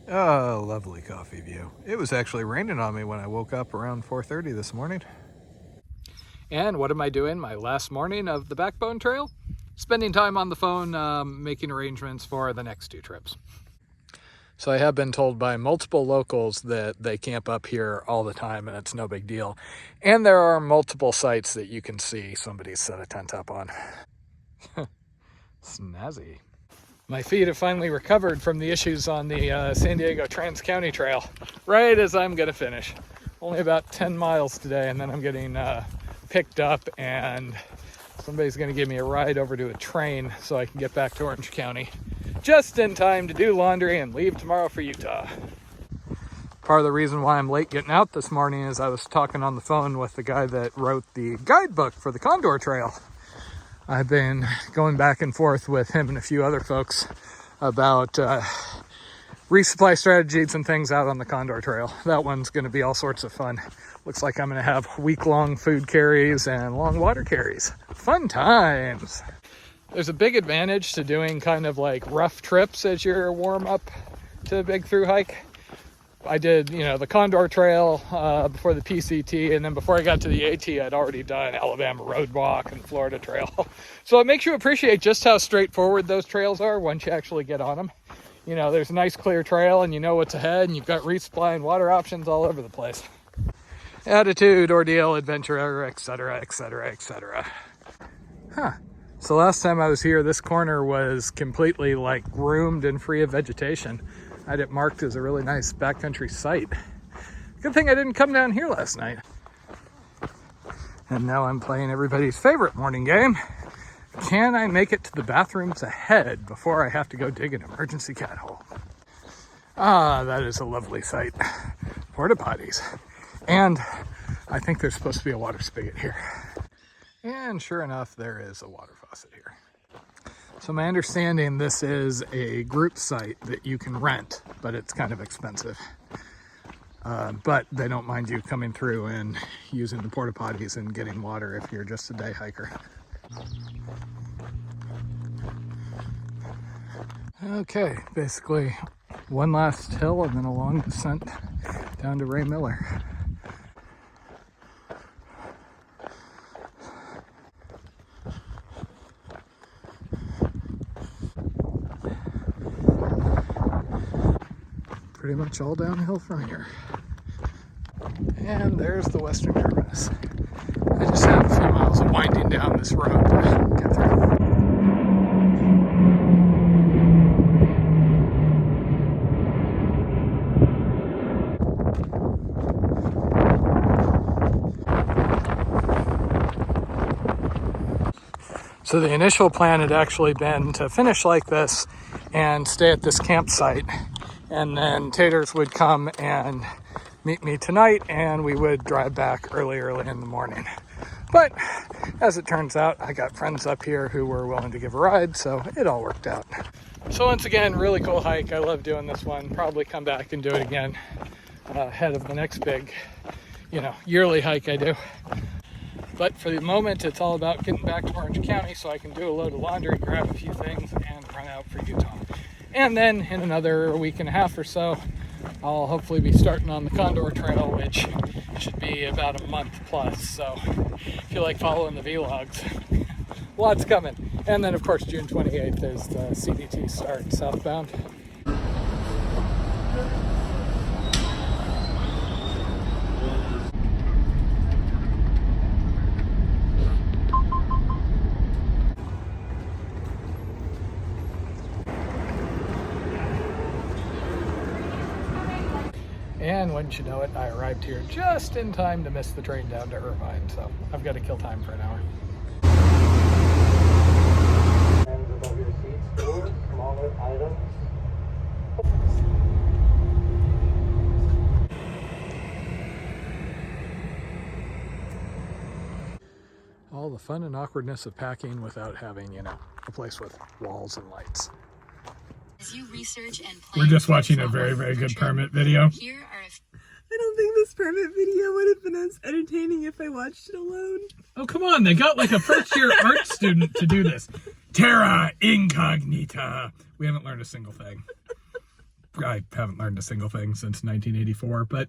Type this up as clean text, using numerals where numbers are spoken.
Oh, lovely coffee view. It was actually raining on me when I woke up around 4:30 this morning. And what am I doing my last morning of the Backbone Trail? Spending time on the phone, making arrangements for the next 2 trips. So I have been told by multiple locals that they camp up here all the time and it's no big deal. And there are multiple sites that you can see somebody's set a tent up on. Snazzy. My feet have finally recovered from the issues on the San Diego Trans-County Trail, right as I'm going to finish. Only about 10 miles today, and then I'm getting picked up, and somebody's going to give me a ride over to a train so I can get back to Orange County just in time to do laundry and leave tomorrow for Utah. Part of the reason why I'm late getting out this morning is I was talking on the phone with the guy that wrote the guidebook for the Condor Trail. I've been going back and forth with him and a few other folks about resupply strategies and things out on the Condor Trail. That one's going to be all sorts of fun. Looks like I'm going to have week-long food carries and long water carries. Fun times. There's a big advantage to doing kind of like rough trips as your warm-up to the big through hike. I did, the Condor Trail before the PCT, and then before I got to the AT, I'd already done Alabama Road Walk and Florida Trail. So it makes you appreciate just how straightforward those trails are once you actually get on them. There's a nice clear trail, and you know what's ahead, and you've got resupply and water options all over the place. Attitude, ordeal, adventure, etc., etc., etc. So last time I was here, this corner was completely groomed and free of vegetation. I had it marked as a really nice backcountry site. Good thing I didn't come down here last night. And now I'm playing everybody's favorite morning game. Can I make it to the bathrooms ahead before I have to go dig an emergency cat hole? Ah, that is a lovely sight. Porta potties. And I think there's supposed to be a water spigot here. And sure enough, there is a water faucet here. So my understanding, this is a group site that you can rent, but it's kind of expensive. But they don't mind you coming through and using the porta potties and getting water if you're just a day hiker. Okay, basically one last hill and then a long descent down to Ray Miller. Pretty much all downhill from here. And there's the western terminus. I just have a few miles of winding down this road to get through. So the initial plan had actually been to finish like this and stay at this campsite. And then Taters would come and meet me tonight, and we would drive back early in the morning. But as it turns out, I got friends up here who were willing to give a ride, so it all worked out. So once again, really cool hike. I love doing this one. Probably come back and do it again ahead of the next big, yearly hike I do. But for the moment, it's all about getting back to Orange County so I can do a load of laundry, grab a few things, and run out for Utah. And then in another week and a half or so, I'll hopefully be starting on the Condor Trail, which should be about a month plus. So if you like following the vlogs, lots coming. And then of course June 28th is the CDT start southbound. And wouldn't you know it, I arrived here just in time to miss the train down to Irvine, so I've got to kill time for an hour. Hands above your seats for smaller items. All the fun and awkwardness of packing without having, a place with walls and lights. As you research and plan. We're just watching a very, very good permit video. Here are I don't think this permit video would have been as entertaining if I watched it alone. Oh, come on. They got a first-year art student to do this. Terra incognita. We haven't learned a single thing. I haven't learned a single thing since 1984, but